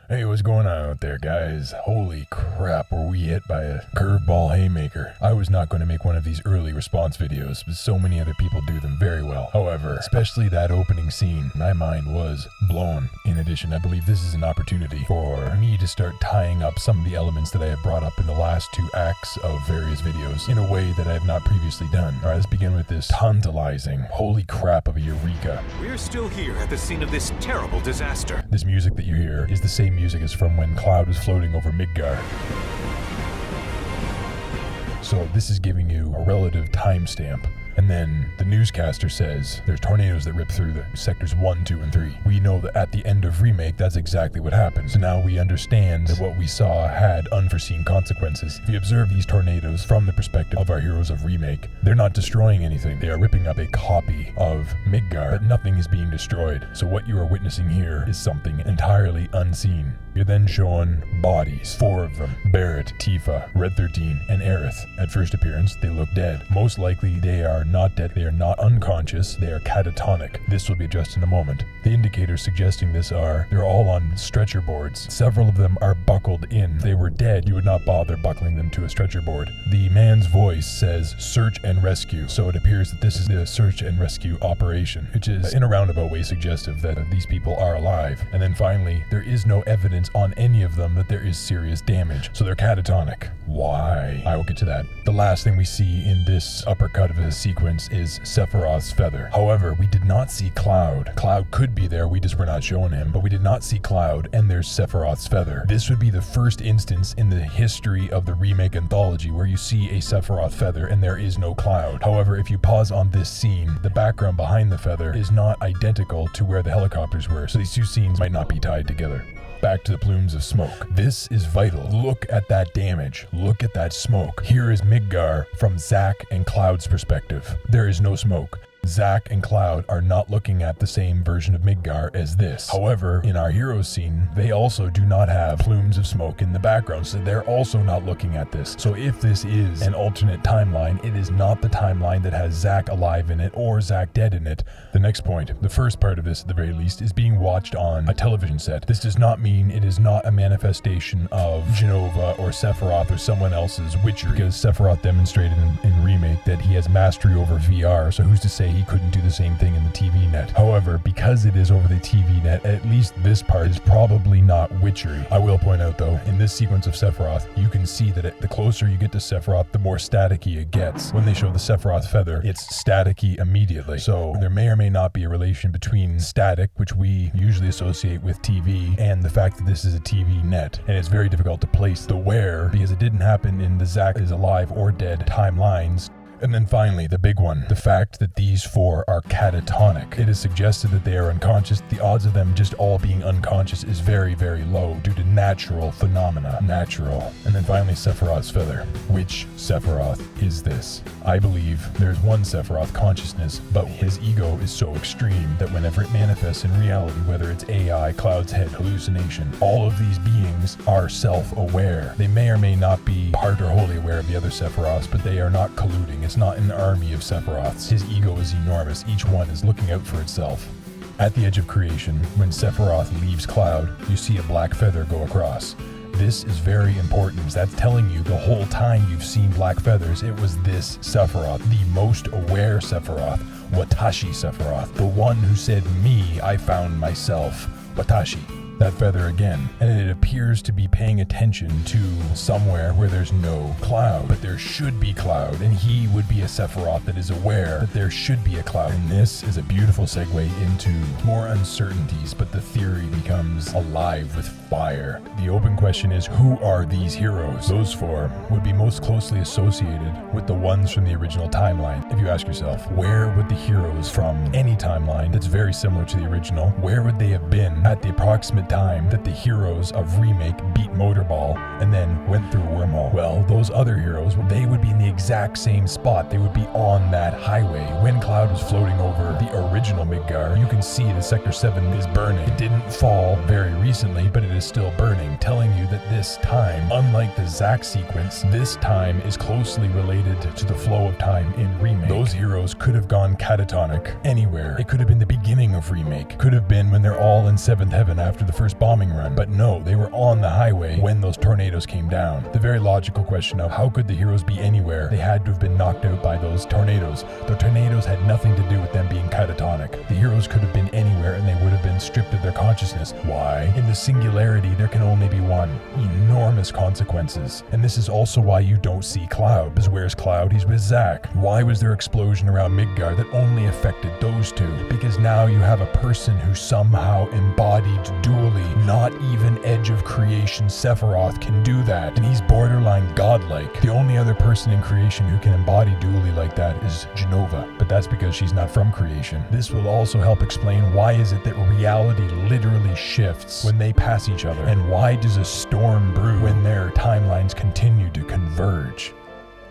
Hey, what's going on out there, guys? Holy crap, were we hit by a curveball haymaker. I was not going to make one of these early response videos, but so many other people do them very well. However, especially that opening scene, my mind was blown. In addition, I believe this is an opportunity for me to start tying up some of the elements that I have brought up in the last two acts of various videos in a way that I have not previously done. Alright, let's begin with this tantalizing, holy crap of a eureka. We're still here at the scene of this terrible disaster. This music that you hear is the same music as from when Cloud was floating over Midgar. So this is giving you a relative timestamp. And then the newscaster says there's tornadoes that rip through the sectors 1, 2, and 3. We know that at the end of Remake, that's exactly what happened. So now we understand that what we saw had unforeseen consequences. If you observe these tornadoes from the perspective of our heroes of Remake, they're not destroying anything. They are ripping up a copy of Midgar, but nothing is being destroyed. So what you are witnessing here is something entirely unseen. You're then shown bodies, 4 of them: Barrett, Tifa, Red 13, and Aerith. At first appearance, they look dead. Most likely, they are not dead. They are not unconscious. They are catatonic. This will be addressed in a moment. The indicators suggesting this are, they're all on stretcher boards. Several of them are buckled in. If they were dead, you would not bother buckling them to a stretcher board. The man's voice says search and rescue, so it appears that this is the search and rescue operation, which is in a roundabout way suggestive that these people are alive. And then finally, there is no evidence on any of them that there is serious damage, so they're catatonic. Why? I will get to that. The last thing we see in this uppercut of a sequence is Sephiroth's feather. However, we did not see Cloud. Cloud could be there, we just were not showing him, but we did not see Cloud, and there's Sephiroth's feather. This would be the first instance in the history of the Remake anthology where you see a Sephiroth feather and there is no Cloud. However, if you pause on this scene, the background behind the feather is not identical to where the helicopters were, so these two scenes might not be tied together. Back to the Plumes of Smoke. This is vital. Look at that damage. Look at that smoke. Here is Midgar from Zack and Cloud's perspective. There is no smoke. Zack and Cloud are not looking at the same version of Midgar as this. However, in our heroes scene, they also do not have plumes of smoke in the background, so they're also not looking at this. So if this is an alternate timeline, it is not the timeline that has Zack alive in it or Zack dead in it. The next point, the first part of this at the very least, is being watched on a television set. This does not mean it is not a manifestation of Jenova or Sephiroth or someone else's witchery, because Sephiroth demonstrated in Remake that he has mastery over VR, so who's to say he couldn't do the same thing in the TV net. However, because it is over the TV net, at least this part is probably not witchery. I will point out though, in this sequence of Sephiroth, you can see that the closer you get to Sephiroth, the more staticky it gets. When they show the Sephiroth feather, it's staticky immediately. So there may or may not be a relation between static, which we usually associate with TV, and the fact that this is a TV net. And it's very difficult to place the where, because it didn't happen in the Zack is alive or dead timelines. And then finally, the big one, the fact that these 4 are catatonic. It is suggested that they are unconscious. The odds of them just all being unconscious is very, very low due to natural phenomena. Natural. And then finally, Sephiroth's feather. Which Sephiroth is this? I believe there's one Sephiroth consciousness, but his ego is so extreme that whenever it manifests in reality, whether it's AI, Cloud's head, hallucination, all of these beings are self-aware. They may or may not be part or wholly aware of the other Sephiroths, but they are not colluding. It's not an army of Sephiroths. His ego is enormous. Each one is looking out for itself. At the edge of creation, when Sephiroth leaves Cloud, you see a black feather go across. This is very important. That's telling you the whole time you've seen black feathers, it was this Sephiroth, the most aware Sephiroth, Watashi Sephiroth, the one who said, "Me, I found myself." Watashi. That feather again, and it appears to be paying attention to somewhere where there's no Cloud, but there should be Cloud, and he would be a Sephiroth that is aware that there should be a Cloud. And this is a beautiful segue into more uncertainties, but the theory becomes alive with fire. The open question is, who are these heroes? Those 4 would be most closely associated with the ones from the original timeline. If you ask yourself, where would the heroes from any timeline that's very similar to the original, where would they have been at the approximate time that the heroes of Remake beat Motorball and then went through a wormhole? Well, those other heroes, they would be in the exact same spot. They would be on that highway. When Cloud was floating over the original Midgar, you can see that Sector 7 is burning. It didn't fall very recently, but it is still burning, telling you that this time, unlike the Zack sequence, this time is closely related to the flow of time in Remake. Those heroes could have gone catatonic anywhere. It could have been the beginning of Remake. Could have been when they're all in 7th heaven after the first bombing run. But no, they were on the highway when those tornadoes came down. The very logical question of how could the heroes be anywhere? They had to have been knocked out by those tornadoes. The tornadoes had nothing to do with them being catatonic. The heroes could have been anywhere and they would have been stripped of their consciousness. Why? In the singularity, there can only be one. Enormous consequences. And this is also why you don't see Cloud. Because where's Cloud? He's with Zack. Why was there explosion around Midgar that only affected those two? Because now you have a person who somehow embodied dually. Not even Edge of Creation Sephiroth can do that. And he's borderline godlike. The only other person in creation who can embody dually like that is Jenova. But that's because she's not from creation. This will also help explain why is it that reality literally shifts when they pass each other. And why does a storm brew when their timelines continue to converge?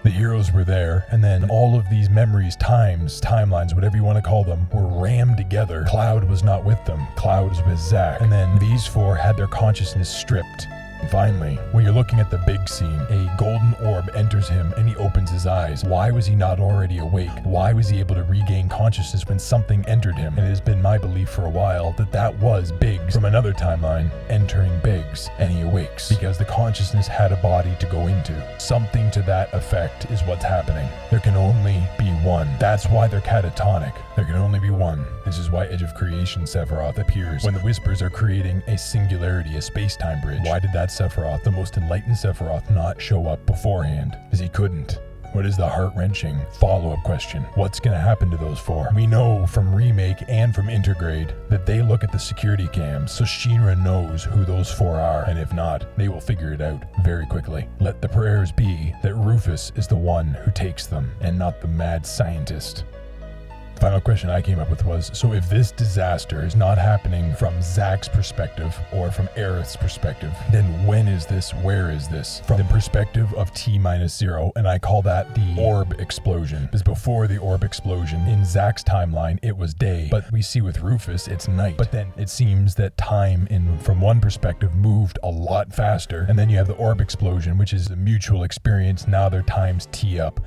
The heroes were there, and then all of these memories, timelines, whatever you want to call them, were rammed together. Cloud was not with them. Cloud was with Zack. And then these four had their consciousness stripped. And finally, when you're looking at the big scene, a golden orb enters him and he opens his eyes. Why was he not already awake? Why was he able to regain consciousness when something entered him? And it has been my belief for a while that that was Biggs from another timeline entering Biggs, and he awakes because the consciousness had a body to go into. Something to that effect is what's happening. There can only be one. That's why they're catatonic. There can only be one. This is why Edge of Creation Sephiroth appears when the Whispers are creating a singularity, a space-time bridge. Why did that Sephiroth, the most enlightened Sephiroth, not show up beforehand? Because he couldn't. What is the heart-wrenching follow-up question? What's going to happen to those four? We know from Remake and from Intergrade that they look at the security cams, so Shinra knows who those four are, and if not, they will figure it out very quickly. Let the prayers be that Rufus is the one who takes them, and not the mad scientist. Final question I came up with was, so if this disaster is not happening from Zack's perspective or from Aerith's perspective, then when is this? Where is this? From the perspective of T-0, and I call that the orb explosion. Because before the orb explosion, in Zack's timeline, it was day, but we see with Rufus, it's night. But then it seems that time from one perspective moved a lot faster, and then you have the orb explosion, which is a mutual experience. Now their times tee up.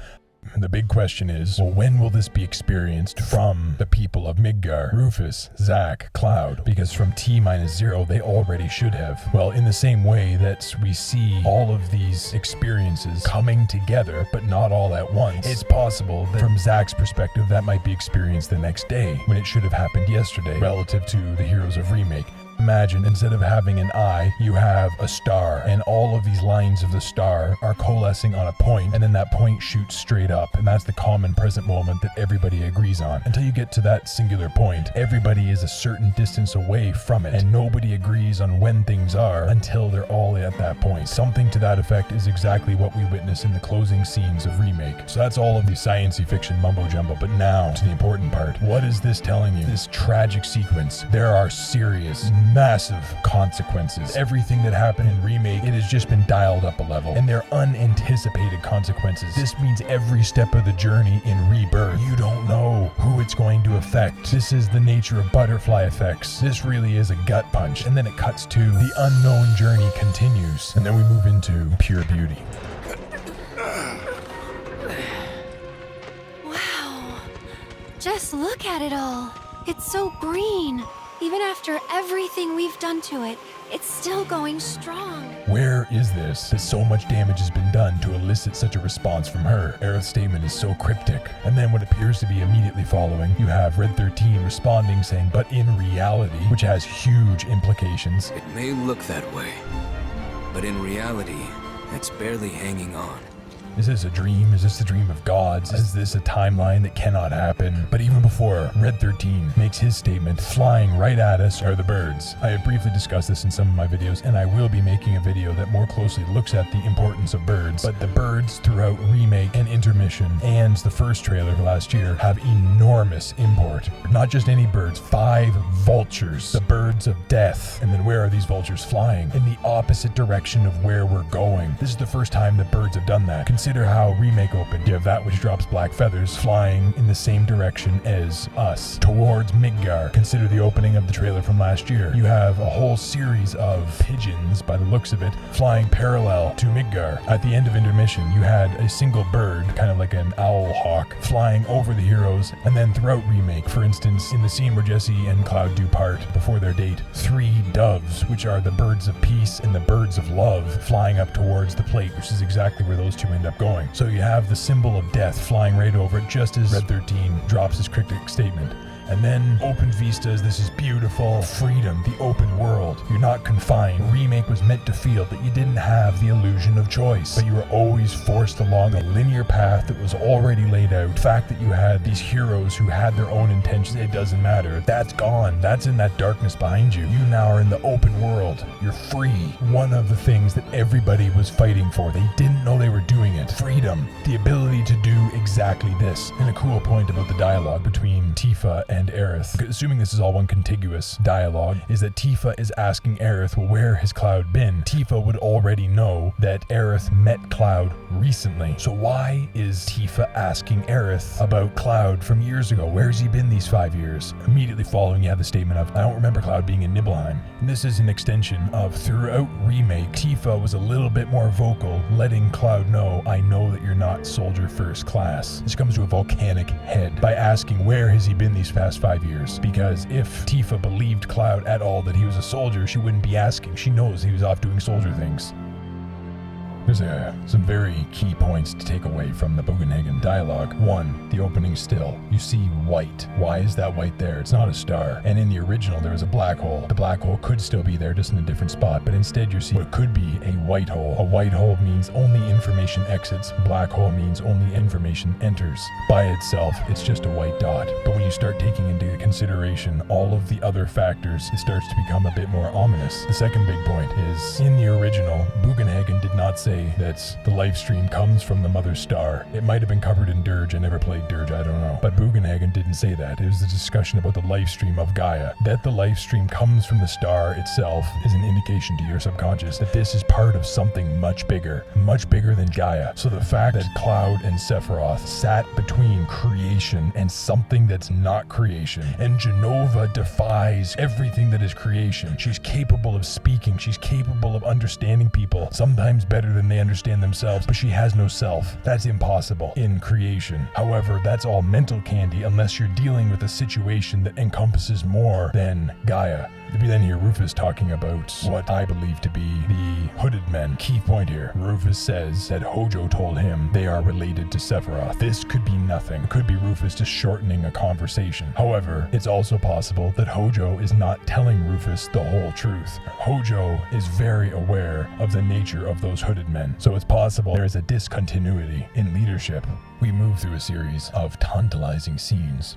The big question is, well, when will this be experienced from the people of Midgar? Rufus, Zack, Cloud, because from T-0 they already should have. Well, in the same way that we see all of these experiences coming together, but not all at once, it's possible that from Zack's perspective that might be experienced the next day, when it should have happened yesterday, relative to the heroes of Remake. Imagine, instead of having an eye, you have a star, and all of these lines of the star are coalescing on a point, and then that point shoots straight up, and that's the common present moment that everybody agrees on. Until you get to that singular point, everybody is a certain distance away from it, and nobody agrees on when things are until they're all at that point. Something to that effect is exactly what we witness in the closing scenes of Remake. So that's all of the science-y fiction mumbo-jumbo, but now to the important part. What is this telling you? This tragic sequence. There are serious, massive consequences. Everything that happened in Remake, it has just been dialed up a level, and they're unanticipated consequences. This means every step of the journey in Rebirth, you don't know who it's going to affect. This is the nature of butterfly effects. This really is a gut punch, and then it cuts to the unknown journey continues, and then we move into pure beauty. Wow, just look at it all. It's so green. Even after everything we've done to it, it's still going strong. Where is this? That so much damage has been done to elicit such a response from her. Aerith's statement is so cryptic. And then what appears to be immediately following, you have Red 13 responding saying, but in reality, which has huge implications. It may look that way, but in reality, it's barely hanging on. Is this a dream? Is this the dream of gods? Is this a timeline that cannot happen? But even before Red 13 makes his statement, flying right at us are the birds. I have briefly discussed this in some of my videos, and I will be making a video that more closely looks at the importance of birds. But the birds throughout Remake and Intermission and the first trailer of last year have enormous import. Not just any birds, 5 vultures, the birds of death. And then where are these vultures flying? In the opposite direction of where we're going. This is the first time that birds have done that. Consider how Remake opened. You have that which drops black feathers flying in the same direction as us, towards Midgar. Consider the opening of the trailer from last year. You have a whole series of pigeons, by the looks of it, flying parallel to Midgar. At the end of intermission, you had a single bird, kind of like an owl hawk, flying over the heroes, and then throughout Remake, for instance, in the scene where Jesse and Cloud do part before their date, 3 doves, which are the birds of peace and the birds of love, flying up towards the plate, which is exactly where those two end up going. So you have the symbol of death flying right over it, just as Red 13 drops his cryptic statement. And then open vistas, this is beautiful, freedom, the open world. You're not confined. Remake was meant to feel that you didn't have the illusion of choice, but you were always forced along a linear path that was already laid out. The fact that you had these heroes who had their own intentions, it doesn't matter. That's gone. That's in that darkness behind you. You now are in the open world. You're free. One of the things that everybody was fighting for, they didn't know they were doing it. Freedom. The ability to do exactly this. And a cool point about the dialogue between Tifa and Aerith, assuming this is all one contiguous dialogue, is that Tifa is asking Aerith, well, where has Cloud been? Tifa would already know that Aerith met Cloud recently. So why is Tifa asking Aerith about Cloud from years ago? Where's he been these 5 years? Immediately following, you have the statement of, I don't remember Cloud being in Nibelheim. And this is an extension of throughout Remake, Tifa was a little bit more vocal, letting Cloud know, I know that you're not soldier first class. This comes to a volcanic head by asking, where has he been these past 5 years? Because if Tifa believed Cloud at all that he was a soldier, she wouldn't be asking. She knows he was off doing soldier things. There's some very key points to take away from the Bugenhagen dialogue. 1, the opening still. You see white. Why is that white there? It's not a star. And in the original, there was a black hole. The black hole could still be there, just in a different spot, but instead you see what could be a white hole. A white hole means only information exits. Black hole means only information enters. By itself, it's just a white dot. But when you start taking into consideration all of the other factors, it starts to become a bit more ominous. The second big point is, in the original, Bugenhagen did not say that the life stream comes from the mother star. It might have been covered in Dirge. I never played Dirge, I don't know. But Bugenhagen didn't say that. It was the discussion about the life stream of Gaia. That the life stream comes from the star itself is an indication to your subconscious that this is part of something much bigger than Gaia. So the fact that Cloud and Sephiroth sat between creation and something that's not creation, and Jenova defies everything that is creation. She's capable of speaking. She's capable of understanding people, sometimes better than they understand themselves, but she has no self. That's impossible in creation. However, that's all mental candy unless you're dealing with a situation that encompasses more than Gaia. We then hear Rufus talking about what I believe to be the hooded men. Key point here. Rufus says that Hojo told him they are related to Sephiroth. This could be nothing. It could be Rufus just shortening a conversation. However, it's also possible that Hojo is not telling Rufus the whole truth. Hojo is very aware of the nature of those hooded men. So it's possible there is a discontinuity in leadership. We move through a series of tantalizing scenes.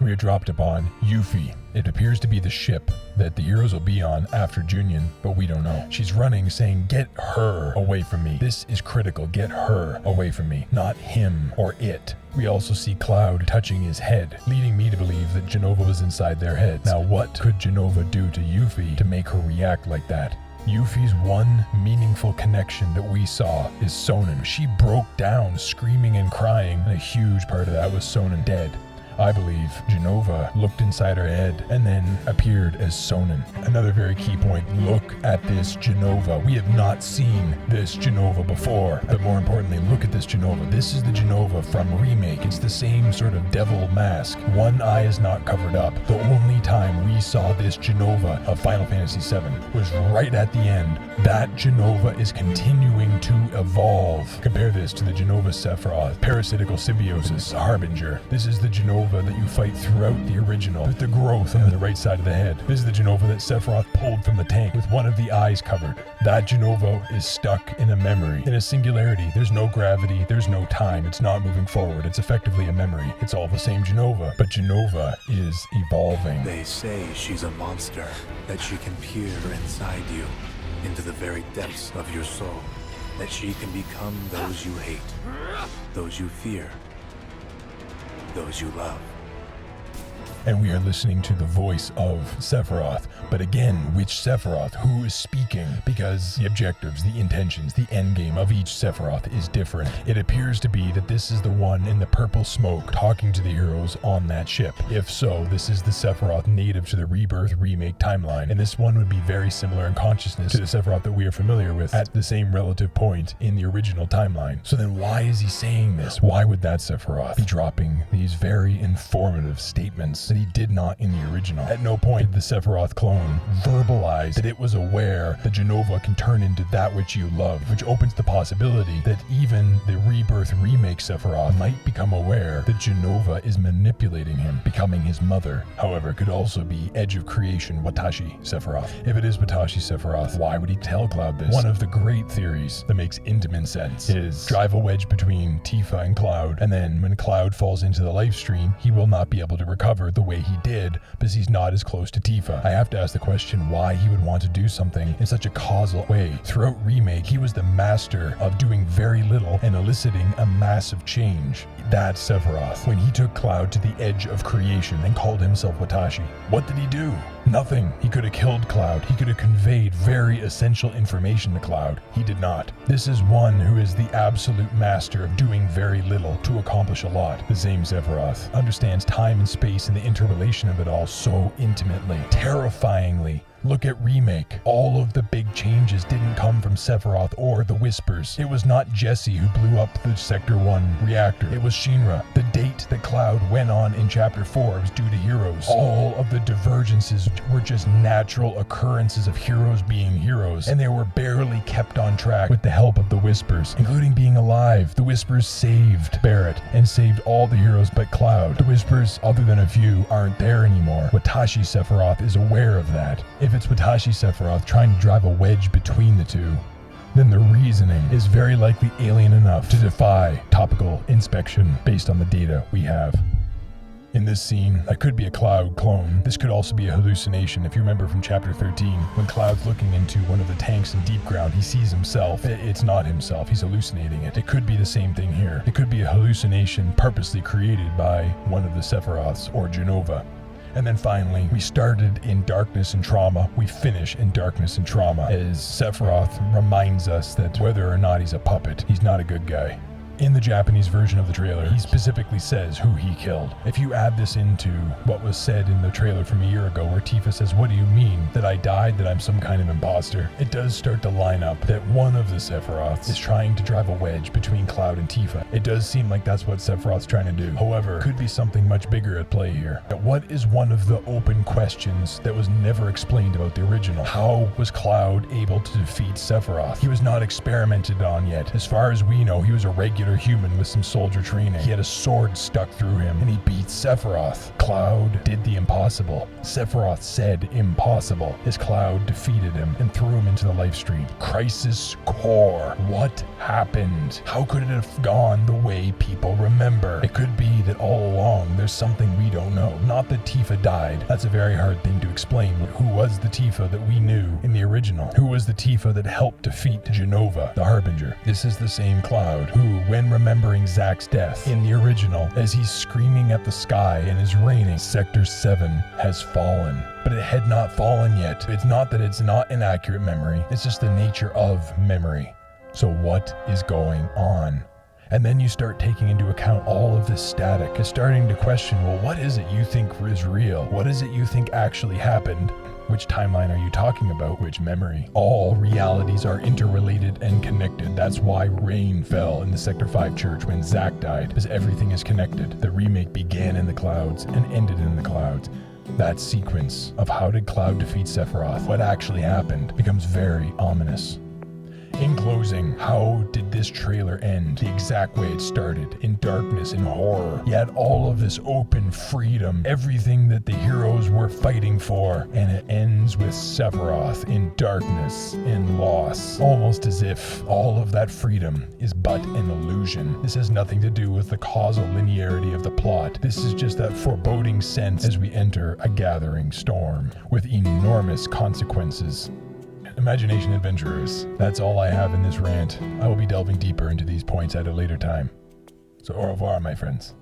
We are dropped upon Yuffie. It appears to be the ship that the heroes will be on after Junyun, but we don't know. She's running, saying, get her away from me. This is critical. Get her away from me, not him or it. We also see Cloud touching his head, leading me to believe that Jenova was inside their heads. Now, what could Jenova do to Yuffie to make her react like that? Yuffie's one meaningful connection that we saw is Sonnen. She broke down screaming and crying, and a huge part of that was Sonnen dead. I believe Jenova looked inside her head and then appeared as Sonnen. Another very key point, look at this Jenova. We have not seen this Jenova before, but more importantly, look at this Jenova. This is the Jenova from Remake. It's the same sort of devil mask. One eye is not covered up. The only time we saw this Jenova of Final Fantasy VII was right at the end. That Jenova is continuing to evolve. Compare this to the Jenova Sephiroth, parasitical symbiosis, Harbinger. This is the Jenova that you fight throughout the original with the growth on the right side of the head. This is the Jenova that Sephiroth pulled from the tank with one of the eyes covered. That Jenova is stuck in a memory, in a singularity. There's no gravity, there's no time, it's not moving forward, it's effectively a memory. It's all the same Jenova, but Jenova is evolving. They say she's a monster, that she can peer inside you, into the very depths of your soul, that she can become those you hate, those you fear, those you love. and we are listening to the voice of Sephiroth. But again, which Sephiroth? Who is speaking? Because the objectives, the intentions, the endgame of each Sephiroth is different. It appears to be that this is the one in the purple smoke talking to the heroes on that ship. If so, this is the Sephiroth native to the Rebirth remake timeline, and this one would be very similar in consciousness to the Sephiroth that we are familiar with at the same relative point in the original timeline. So then why is he saying this? Why would that Sephiroth be dropping these very informative statements that he did not in the original? At no point did the Sephiroth clone verbalize that it was aware that Jenova can turn into that which you love, which opens the possibility that even the Rebirth remake Sephiroth might become aware that Jenova is manipulating him, becoming his mother. However, it could also be Edge of Creation Watashi Sephiroth. If it is Watashi Sephiroth, why would he tell Cloud this? One of the great theories that makes intimate sense is drive a wedge between Tifa and Cloud, and then when Cloud falls into the life stream, he will not be able to recover the way he did because he's not as close to Tifa. I have to ask the question why he would want to do something in such a causal way. Throughout Remake, he was the master of doing very little and eliciting a massive change. That's Sephiroth. When he took Cloud to the edge of creation and called himself Watashi, what did he do? Nothing. He could have killed Cloud. He could have conveyed very essential information to Cloud. He did not. This is one who is the absolute master of doing very little to accomplish a lot. The same Sephiroth understands time and space and the interrelation of it all so intimately, terrifyingly. Look at Remake. All of the big changes didn't come from Sephiroth or the Whispers. It was not Jesse who blew up the Sector 1 reactor. It was Shinra. The date that Cloud went on in Chapter 4 was due to heroes. All of the divergences were just natural occurrences of heroes being heroes, and they were barely kept on track with the help of the Whispers, including being alive. The Whispers saved Barrett and saved all the heroes but Cloud. The Whispers, other than a few, aren't there anymore. Watashi Sephiroth is aware of that. If it's Watashi Sephiroth trying to drive a wedge between the two, then the reasoning is very likely alien enough to defy topical inspection based on the data we have. In this scene, that could be a Cloud clone. This could also be a hallucination. If you remember from Chapter 13, when Cloud's looking into one of the tanks in Deep Ground, he sees himself. It's not himself, he's hallucinating it. It could be the same thing here. It could be a hallucination purposely created by one of the Sephiroths or Jenova. And then finally, we started in darkness and trauma, we finish in darkness and trauma, as Sephiroth reminds us that whether or not he's a puppet, he's not a good guy. In the Japanese version of the trailer, he specifically says who he killed. If you add this into what was said in the trailer from a year ago where Tifa says, "What do you mean? That I died? That I'm some kind of imposter?" It does start to line up that one of the Sephiroths is trying to drive a wedge between Cloud and Tifa. It does seem like that's what Sephiroth's trying to do. However, could be something much bigger at play here. What is one of the open questions that was never explained about the original? How was Cloud able to defeat Sephiroth? He was not experimented on yet. As far as we know, he was a regular human with some soldier training. He had a sword stuck through him, and he beat Sephiroth. Cloud did the impossible. Sephiroth said impossible, as Cloud defeated him and threw him into the life stream. Crisis Core. What happened? How could it have gone the way people remember? It could be that all along there's something we don't know. Not that Tifa died. That's a very hard thing to explain. Who was the Tifa that we knew in the original? Who was the Tifa that helped defeat Jenova, the Harbinger? This is the same Cloud who, when remembering Zack's death in the original, as he's screaming at the sky and is raining, Sector 7 has fallen. But it had not fallen yet. It's not that it's not an accurate memory, it's just the nature of memory. So what is going on? And then you start taking into account all of this static. It's starting to question, well, what is it you think is real? What is it you think actually happened? Which timeline are you talking about? Which memory? All realities are interrelated and connected. That's why rain fell in the Sector 5 church when Zack died, because everything is connected. The remake began in the clouds and ended in the clouds. That sequence of how did Cloud defeat Sephiroth, what actually happened, becomes very ominous. In closing, how did this trailer end the exact way it started, in darkness and horror? Yet all of this open freedom, everything that the heroes were fighting for, and it ends with Sephiroth in darkness and loss. Almost as if all of that freedom is but an illusion. This has nothing to do with the causal linearity of the plot. This is just that foreboding sense as we enter a gathering storm, with enormous consequences. Imagination adventurers, that's all I have in this rant. I will be delving deeper into these points at a later time. So au revoir, my friends.